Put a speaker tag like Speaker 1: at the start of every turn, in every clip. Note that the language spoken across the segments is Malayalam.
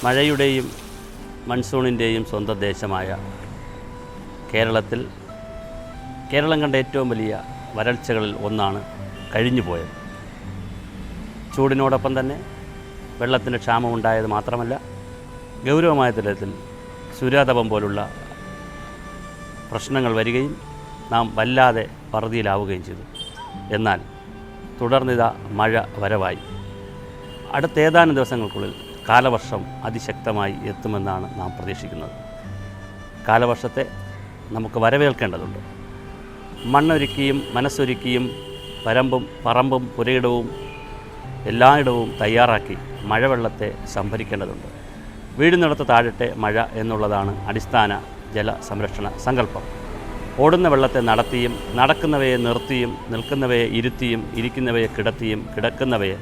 Speaker 1: മഴയുടെയും മൺസൂണിൻ്റെയും സ്വന്തം ദേശമായ കേരളം കണ്ട ഏറ്റവും വലിയ വരൾച്ചകളിൽ ഒന്നാണ് കഴിഞ്ഞുപോയത്. ചൂടിനോടൊപ്പം തന്നെ വെള്ളത്തിന് ക്ഷാമമുണ്ടായത് മാത്രമല്ല, ഗൗരവമായ തലത്തിൽ സൂര്യാതപം പോലുള്ള പ്രശ്നങ്ങൾ വരികയും നാം വല്ലാതെ വറുതിയിലാവുകയും ചെയ്തു. എന്നാൽ തുടർന്നിതാ മഴ വരവായി. അടുത്ത ഏതാനും ദിവസങ്ങൾക്കുള്ളിൽ കാലവർഷം അതിശക്തമായി എത്തുമെന്നാണ് നാം പ്രതീക്ഷിക്കുന്നത്. കാലവർഷത്തെ നമുക്ക് വരവേൽക്കേണ്ടതുണ്ട്. മണ്ണൊരുക്കിയും മനസ്സൊരുക്കിയും വരമ്പും പറമ്പും പുരയിടവും എല്ലായിടവും തയ്യാറാക്കി മഴവെള്ളത്തെ സംഭരിക്കേണ്ടതുണ്ട്. വീടിനടുത്ത് താഴട്ടെ മഴ എന്നുള്ളതാണ് അടിസ്ഥാന ജല സംരക്ഷണ സങ്കല്പം. ഓടുന്ന വെള്ളത്തെ നടത്തിയും നടക്കുന്നവയെ നിർത്തിയും നിൽക്കുന്നവയെ ഇരുത്തിയും ഇരിക്കുന്നവയെ കിടത്തിയും കിടക്കുന്നവയെ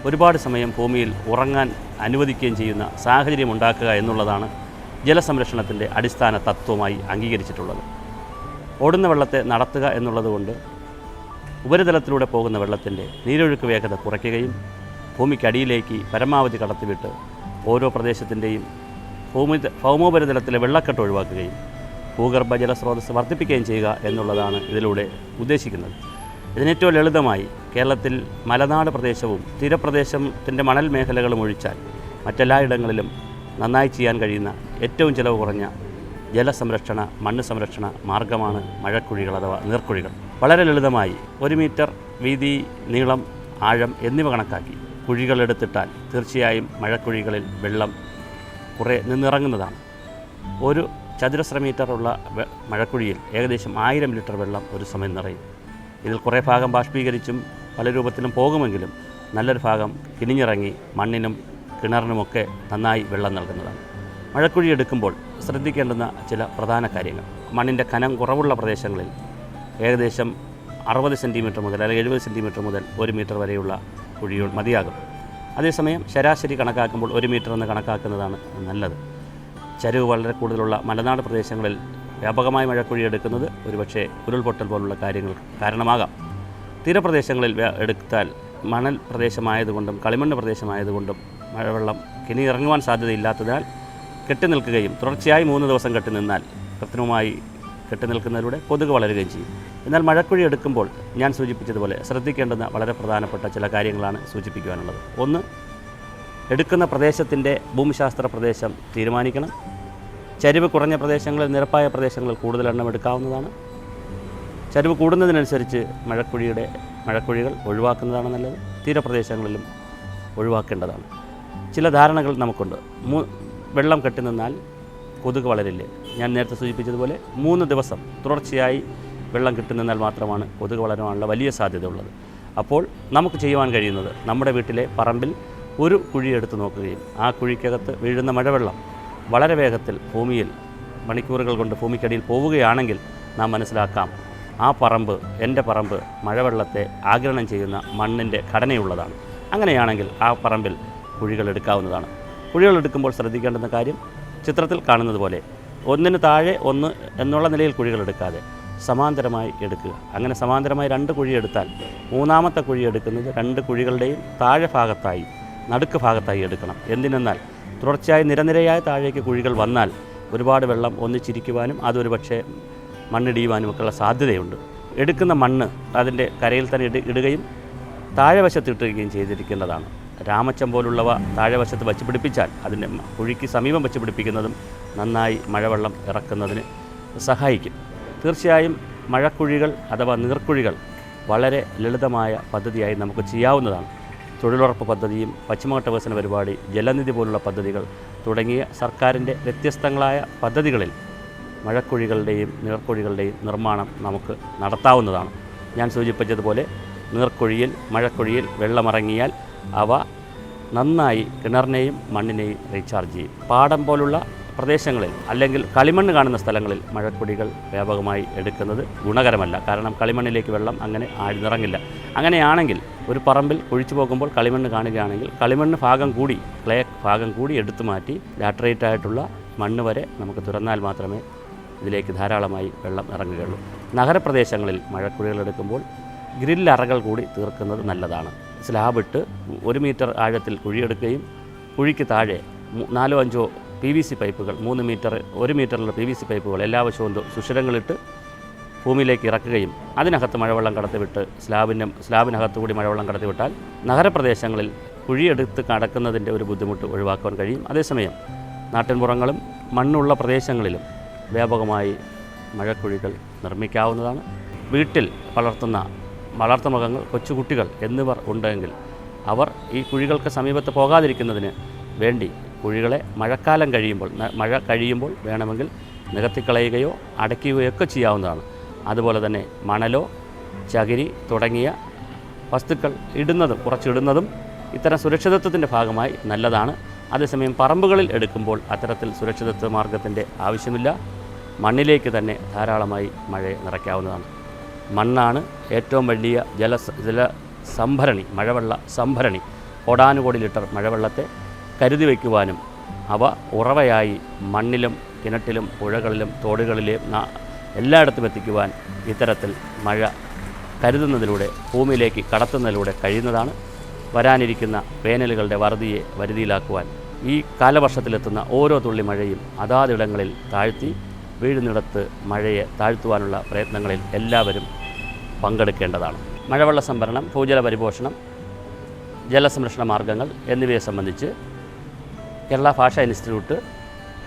Speaker 1: ഒരുപാട് സമയം ഭൂമിയിൽ ഉറങ്ങാൻ അനുവദിക്കുകയും ചെയ്യുന്ന സാഹചര്യം ഉണ്ടാക്കുക എന്നുള്ളതാണ് ജലസംരക്ഷണത്തിൻ്റെ അടിസ്ഥാന തത്വമായി അംഗീകരിച്ചിട്ടുള്ളത്. ഓടുന്ന വെള്ളത്തെ നടത്തുക എന്നുള്ളതുകൊണ്ട് ഉപരിതലത്തിലൂടെ പോകുന്ന വെള്ളത്തിൻ്റെ നീരൊഴുക്ക് വേഗത കുറയ്ക്കുകയും ഭൂമിക്കടിയിലേക്ക് പരമാവധി കടത്തിവിട്ട് ഓരോ പ്രദേശത്തിൻ്റെയും ഭൗമോപരിതലത്തിലെ വെള്ളക്കെട്ട് ഒഴിവാക്കുകയും ഭൂഗർഭ ജലസ്രോതസ് വർദ്ധിപ്പിക്കുകയും ചെയ്യുക എന്നുള്ളതാണ് ഇതിലൂടെ ഉദ്ദേശിക്കുന്നത്. ഇതിനേറ്റവും ലളിതമായി കേരളത്തിൽ മലനാട് പ്രദേശവും തീരപ്രദേശത്തിൻ്റെ മണൽ മേഖലകളും ഒഴിച്ചാൽ മറ്റെല്ലായിടങ്ങളിലും നന്നായി ചെയ്യാൻ കഴിയുന്ന ഏറ്റവും ചിലവ് കുറഞ്ഞ ജലസംരക്ഷണ മണ്ണ് സംരക്ഷണ മാർഗമാണ് മഴക്കുഴികൾ അഥവാ നീർക്കുഴികൾ. വളരെ ലളിതമായി 1 മീറ്റർ വീതി, നീളം, ആഴം എന്നിവ കണക്കാക്കി കുഴികൾ എടുത്തിട്ടാൽ തീർച്ചയായും മഴക്കുഴികളിൽ വെള്ളം കുറേ നിന്നിറങ്ങുന്നതാണ്. ഒരു ചതുരശ്ര മീറ്ററുള്ള മഴക്കുഴിയിൽ ഏകദേശം 1000 ലിറ്റർ വെള്ളം ഒരു സമയം നിറയും. ഇതിൽ കുറേ ഭാഗം ബാഷ്പീകരിച്ചും പല രൂപത്തിലും പോകുമെങ്കിലും നല്ലൊരു ഭാഗം കിനിഞ്ഞിറങ്ങി മണ്ണിനും കിണറിനുമൊക്കെ നന്നായി വെള്ളം നൽകുന്നതാണ്. മഴക്കുഴി എടുക്കുമ്പോൾ ശ്രദ്ധിക്കേണ്ടുന്ന ചില പ്രധാന കാര്യങ്ങൾ: മണ്ണിൻ്റെ കനം കുറവുള്ള പ്രദേശങ്ങളിൽ ഏകദേശം 60 സെൻറ്റിമീറ്റർ മുതൽ അല്ലെങ്കിൽ 70 സെൻറ്റിമീറ്റർ മുതൽ 1 മീറ്റർ വരെയുള്ള കുഴികൾ മതിയാകും. അതേസമയം ശരാശരി കണക്കാക്കുമ്പോൾ 1 മീറ്റർ എന്ന് കണക്കാക്കുന്നതാണ് നല്ലത്. ചരിവ് വളരെ കൂടുതലുള്ള മലനാട് പ്രദേശങ്ങളിൽ വ്യാപകമായി മഴക്കുഴി എടുക്കുന്നത് ഒരുപക്ഷെ ഉരുൾപൊട്ടൽ പോലുള്ള കാര്യങ്ങൾ കാരണമാകാം. തീരപ്രദേശങ്ങളിൽ എടുത്താൽ മണൽ പ്രദേശമായതുകൊണ്ടും കളിമണ്ണ് പ്രദേശമായതുകൊണ്ടും മഴവെള്ളം കിനി ഇറങ്ങുവാൻ സാധ്യതയില്ലാത്തതിനാൽ കെട്ടി നിൽക്കുകയും തുടർച്ചയായി 3 ദിവസം കെട്ടി നിന്നാൽ കൃത്രിമമായി കെട്ടി നിൽക്കുന്നതിലൂടെ കൊതുക് വളരുകയും ചെയ്യും. എന്നാൽ മഴക്കുഴി എടുക്കുമ്പോൾ ഞാൻ സൂചിപ്പിച്ചതുപോലെ ശ്രദ്ധിക്കേണ്ടുന്ന വളരെ പ്രധാനപ്പെട്ട ചില കാര്യങ്ങളാണ് സൂചിപ്പിക്കുവാനുള്ളത്. ഒന്ന്, എടുക്കുന്ന പ്രദേശത്തിൻ്റെ ഭൂമിശാസ്ത്ര പ്രദേശം തീരുമാനിക്കണം. ചരിവ് കുറഞ്ഞ പ്രദേശങ്ങളിൽ, നിരപ്പായ പ്രദേശങ്ങളിൽ കൂടുതൽ എണ്ണം എടുക്കാവുന്നതാണ്. ചരിവ് കൂടുന്നതിനനുസരിച്ച് മഴക്കുഴികൾ ഒഴിവാക്കുന്നതാണ് നല്ലത്. തീരപ്രദേശങ്ങളിലും ഒഴിവാക്കേണ്ടതാണ്. ചില ധാരണകൾ നമുക്കുണ്ട്. വെള്ളം കെട്ടി നിന്നാൽ കൊതുക് വളരില്ലേ? ഞാൻ നേരത്തെ സൂചിപ്പിച്ചതുപോലെ 3 ദിവസം തുടർച്ചയായി വെള്ളം കെട്ടി നിന്നാൽ മാത്രമാണ് കൊതുക് വളരാനുള്ള വലിയ സാധ്യത ഉള്ളത്. അപ്പോൾ നമുക്ക് ചെയ്യുവാൻ കഴിയുന്നത് നമ്മുടെ വീട്ടിലെ പറമ്പിൽ ഒരു കുഴി എടുത്ത് നോക്കുകയും ആ കുഴിക്കകത്ത് വീഴുന്ന മഴവെള്ളം വളരെ വേഗത്തിൽ ഭൂമിയിൽ മണിക്കൂറുകൾ കൊണ്ട് ഭൂമിക്കടിയിൽ പോവുകയാണെങ്കിൽ നാം മനസ്സിലാക്കാം ആ പറമ്പ്, എൻ്റെ പറമ്പ്, മഴവെള്ളത്തെ ആഗിരണം ചെയ്യുന്ന മണ്ണിൻ്റെ ഘടനയുള്ളതാണ്. അങ്ങനെയാണെങ്കിൽ ആ പറമ്പിൽ കുഴികൾ എടുക്കാവുന്നതാണ്. കുഴികൾ എടുക്കുമ്പോൾ ശ്രദ്ധിക്കേണ്ടുന്ന കാര്യം ചിത്രത്തിൽ കാണുന്നത് പോലെ ഒന്നിന് താഴെ ഒന്ന് എന്നുള്ള നിലയിൽ കുഴികൾ എടുക്കാതെ സമാന്തരമായി എടുക്കുക. അങ്ങനെ സമാന്തരമായി 2 കുഴി എടുത്താൽ മൂന്നാമത്തെ കുഴി എടുക്കുന്നത് 2 കുഴികളുടെയും താഴെ ഭാഗത്തായി, നടുക്ക് ഭാഗത്തായി എടുക്കണം. എന്തിനെന്നാൽ തുടർച്ചയായി നിരനിരയായ താഴേക്ക് കുഴികൾ വന്നാൽ ഒരുപാട് വെള്ളം ഒന്നിച്ചിരിക്കുവാനും അതൊരു പക്ഷേ മണ്ണിടിയുവാനും ഒക്കെയുള്ള സാധ്യതയുണ്ട്. എടുക്കുന്ന മണ്ണ് അതിൻ്റെ കരയിൽ തന്നെ ഇടുകയും താഴെ വശത്തിട്ടുകയും ചെയ്തിരിക്കേണ്ടതാണ്. രാമച്ചം പോലുള്ളവ താഴെ വശത്ത് വച്ച് പിടിപ്പിച്ചാൽ അതിൻ്റെ കുഴിക്ക് സമീപം വച്ച് പിടിപ്പിക്കുന്നതും നന്നായി മഴവെള്ളം ഇറക്കുന്നതിന് സഹായിക്കും. തീർച്ചയായും മഴക്കുഴികൾ അഥവാ നീർക്കുഴികൾ വളരെ ലളിതമായ പദ്ധതിയായി നമുക്ക് ചെയ്യാവുന്നതാണ്. തൊഴിലുറപ്പ് പദ്ധതിയും പശ്ചിമഘട്ട വികസന പരിപാടി, ജലനിധി പോലുള്ള പദ്ധതികൾ തുടങ്ങിയ സർക്കാരിൻ്റെ വ്യത്യസ്തങ്ങളായ പദ്ധതികളിൽ മഴക്കുഴികളുടെയും നീർക്കുഴികളുടെയും നിർമ്മാണം നമുക്ക് നടത്താവുന്നതാണ്. ഞാൻ സൂചിപ്പിച്ചതുപോലെ മഴക്കുഴിയിൽ വെള്ളമിറങ്ങിയാൽ അവ നന്നായി കിണറിനെയും മണ്ണിനെയും റീചാർജ് ചെയ്യും. പാടം പോലുള്ള പ്രദേശങ്ങളിൽ അല്ലെങ്കിൽ കളിമണ്ണ് കാണുന്ന സ്ഥലങ്ങളിൽ മഴക്കുഴികൾ വ്യാപകമായി എടുക്കുന്നത് ഗുണകരമല്ല. കാരണം കളിമണ്ണിലേക്ക് വെള്ളം അങ്ങനെ ആഴ്ന്നിറങ്ങില്ല. അങ്ങനെയാണെങ്കിൽ ഒരു പറമ്പിൽ കുഴിച്ചു പോകുമ്പോൾ കളിമണ്ണ് കാണുകയാണെങ്കിൽ കളിമണ്ണ് ക്ലേ ഭാഗം കൂടി എടുത്തു മാറ്റി ലാറ്ററേറ്റ് ആയിട്ടുള്ള മണ്ണ് വരെ നമുക്ക് തുറന്നാൽ മാത്രമേ ഇതിലേക്ക് ധാരാളമായി വെള്ളം ഇറങ്ങുകയുള്ളൂ. നഗരപ്രദേശങ്ങളിൽ മഴക്കുഴികൾ എടുക്കുമ്പോൾ ഗ്രില്ലറകൾ കൂടി തീർക്കുന്നത് നല്ലതാണ്. സ്ലാബിട്ട് 1 മീറ്റർ ആഴത്തിൽ കുഴിയെടുക്കുകയും കുഴിക്ക് താഴെ 4-5 PVC പൈപ്പുകൾ 3 മീറ്റർ 1 മീറ്ററിലുള്ള PVC പൈപ്പുകൾ എല്ലാ വശവും സുഷിരങ്ങളിട്ട് ഭൂമിയിലേക്ക് ഇറക്കുകയും അതിനകത്ത് മഴവെള്ളം കടത്തിവിട്ട് സ്ലാബിനകത്തുകൂടി മഴവെള്ളം കടത്തിവിട്ടാൽ നഗരപ്രദേശങ്ങളിൽ കുഴിയെടുത്ത് കടക്കുന്നതിൻ്റെ ഒരു ബുദ്ധിമുട്ട് ഒഴിവാക്കാൻ കഴിയും. അതേസമയം നാട്ടിൻപുറങ്ങളും മണ്ണുള്ള പ്രദേശങ്ങളിലും വ്യാപകമായി മഴക്കുഴികൾ നിർമ്മിക്കാവുന്നതാണ്. വീട്ടിൽ വളർത്തുന്ന വളർത്തുമൃഗങ്ങൾ, കൊച്ചുകുട്ടികൾ എന്നിവർ ഉണ്ടെങ്കിൽ അവർ ഈ കുഴികൾക്ക് സമീപത്ത് പോകാതിരിക്കുന്നതിന് വേണ്ടി കുഴികളെ മഴ കഴിയുമ്പോൾ വേണമെങ്കിൽ നികത്തിക്കളയുകയോ അടയ്ക്കുകയോ ഒക്കെ ചെയ്യാവുന്നതാണ്. അതുപോലെ തന്നെ മണലോ ചകിരി തുടങ്ങിയ വസ്തുക്കൾ കുറച്ചിടുന്നതും ഇത്തരം സുരക്ഷിതത്വത്തിൻ്റെ ഭാഗമായി നല്ലതാണ്. അതേസമയം പറമ്പുകളിൽ എടുക്കുമ്പോൾ അത്തരത്തിൽ സുരക്ഷിതത്വ മാർഗത്തിൻ്റെ ആവശ്യമില്ല. മണ്ണിലേക്ക് തന്നെ ധാരാളമായി മഴയെ നിറയ്ക്കാവുന്നതാണ്. മണ്ണാണ് ഏറ്റവും വലിയ ജലസംഭരണി, മഴവെള്ള സംഭരണി. കോടാനുകോടി ലിറ്റർ മഴവെള്ളത്തെ കരുതി വയ്ക്കുവാനും അവ ഉറവയായി മണ്ണിലും കിണറ്റിലും പുഴകളിലും തോടുകളിലും എല്ലായിടത്തും എത്തിക്കുവാൻ ഇത്തരത്തിൽ മഴ കരുതുന്നതിലൂടെ ഭൂമിയിലേക്ക് കടത്തുന്നതിലൂടെ കഴിയുന്നതാണ്. വരാനിരിക്കുന്ന വേനലുകളുടെ വറുതിയെ വരുതിയിലാക്കുവാൻ ഈ കാലവർഷത്തിലെത്തുന്ന ഓരോ തുള്ളി മഴയും അതാതിടങ്ങളിൽ താഴ്ത്തി വീഴുന്നിടത്ത് മഴയെ താഴ്ത്തുവാനുള്ള പ്രയത്നങ്ങളിൽ എല്ലാവരും പങ്കെടുക്കേണ്ടതാണ്. മഴവെള്ള സംഭരണം, ഭൂജല പരിപോഷണം, ജലസംരക്ഷണ മാർഗങ്ങൾ എന്നിവയെ സംബന്ധിച്ച് കേരള ഭാഷാ ഇൻസ്റ്റിറ്റ്യൂട്ട്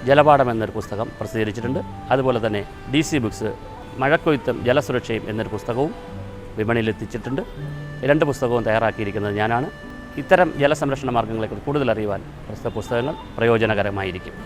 Speaker 1: ജലപാഠം എന്നൊരു പുസ്തകം പ്രസിദ്ധീകരിച്ചിട്ടുണ്ട്. അതുപോലെ തന്നെ DC ബുക്സ് മഴക്കൊയ്ത്തും ജലസുരക്ഷയും എന്നൊരു പുസ്തകവും വിപണിയിലെത്തിച്ചിട്ടുണ്ട്. 2 പുസ്തകവും തയ്യാറാക്കിയിരിക്കുന്നത് ഞാനാണ്. ഇത്തരം ജലസംരക്ഷണ മാർഗങ്ങളെക്കുറിച്ച് കൂടുതൽ അറിയുവാൻ പുസ്തകങ്ങൾ പ്രയോജനകരമായിരിക്കും.